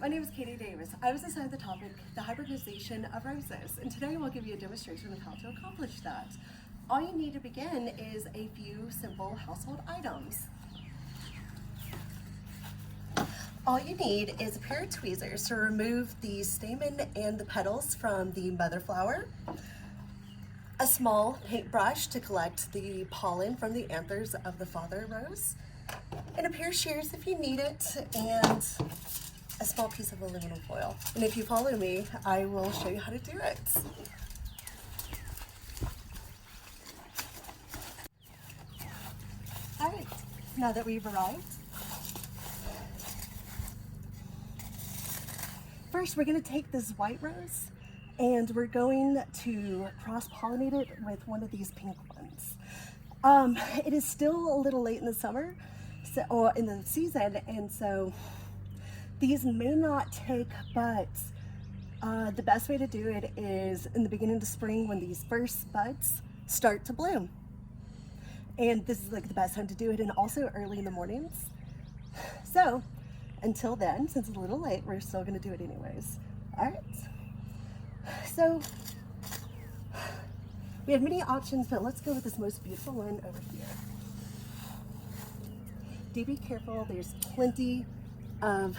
My name is Katie Davis. I was assigned the topic, the hybridization of roses, and today we'll give you a demonstration of how to accomplish that. All you need to begin is a few simple household items. All you need is a pair of tweezers to remove the stamen and the petals from the mother flower, a small paintbrush to collect the pollen from the anthers of the father rose, and a pair of shears if you need it, and a small piece of aluminum foil. And if you follow me, I will show you how to do it. All right, now that we've arrived, first we're going to take this white rose and we're going to cross-pollinate it with one of these pink ones. It is still a little late in the summer, or in the season, and so these may not take buds. The best way to do it is in the beginning of the spring when these first buds start to bloom. And this is like the best time to do it, and also early in the mornings. So until then, since it's a little late, we're still gonna do it anyways. All right, so we have many options, but let's go with this most beautiful one over here. Do be careful, there's plenty of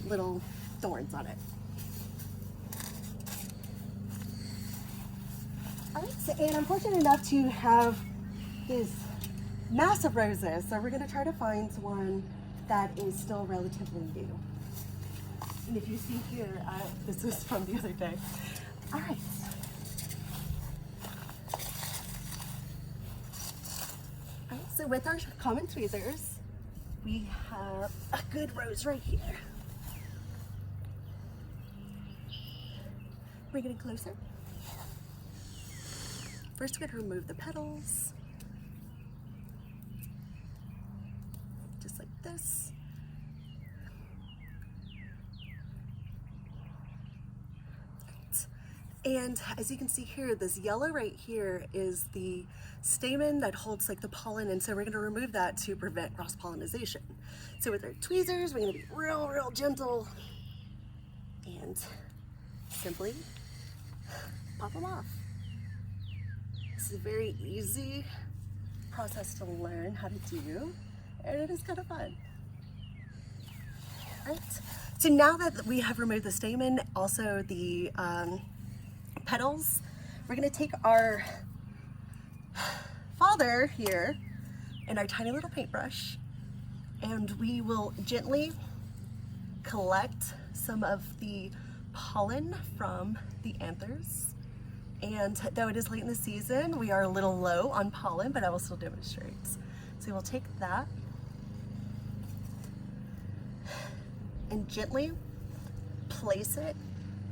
little thorns on it. All right, so, and I'm fortunate enough to have this massive roses, so we're gonna try to find one that is still relatively new. And if you see here, this was from the other day. All right. All right, so with our common tweezers, we have a good rose right here. Bring it in closer. First, we're going to remove the petals, just like this. And as you can see here, this yellow right here is the stamen that holds like the pollen, and so we're going to remove that to prevent cross-pollination. So with our tweezers, we're going to be real gentle and simply pop them off. This is a very easy process to learn how to do, and it is kind of fun. All right, so now that we have removed the stamen, also the petals, we're going to take our father here and our tiny little paintbrush, and we will gently collect some of the pollen from the anthers. And though it is late in the season, we are a little low on pollen, but I will still demonstrate. So we'll take that and gently place it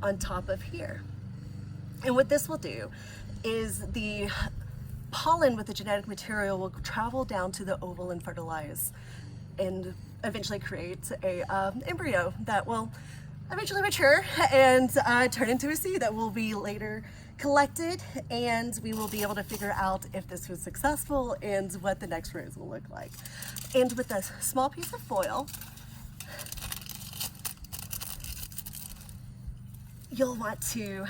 on top of here. And what this will do is the pollen with the genetic material will travel down to the oval and fertilize and eventually create a embryo that will eventually mature and turn into a seed that will be later collected, and we will be able to figure out if this was successful and what the next rose will look like. And with a small piece of foil, you'll want to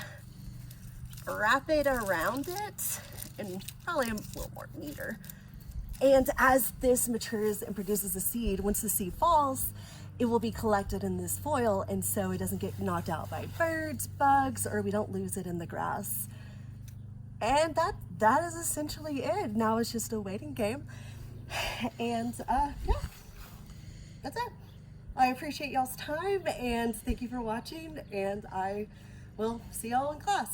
wrap it around it, and probably a little more neater. And as this matures and produces a seed, once the seed falls, it will be collected in this foil, and so it doesn't get knocked out by birds, bugs, or we don't lose it in the grass. And that is essentially it. Now it's just a waiting game. And yeah, that's it. I appreciate y'all's time, and thank you for watching, and I will see y'all in class.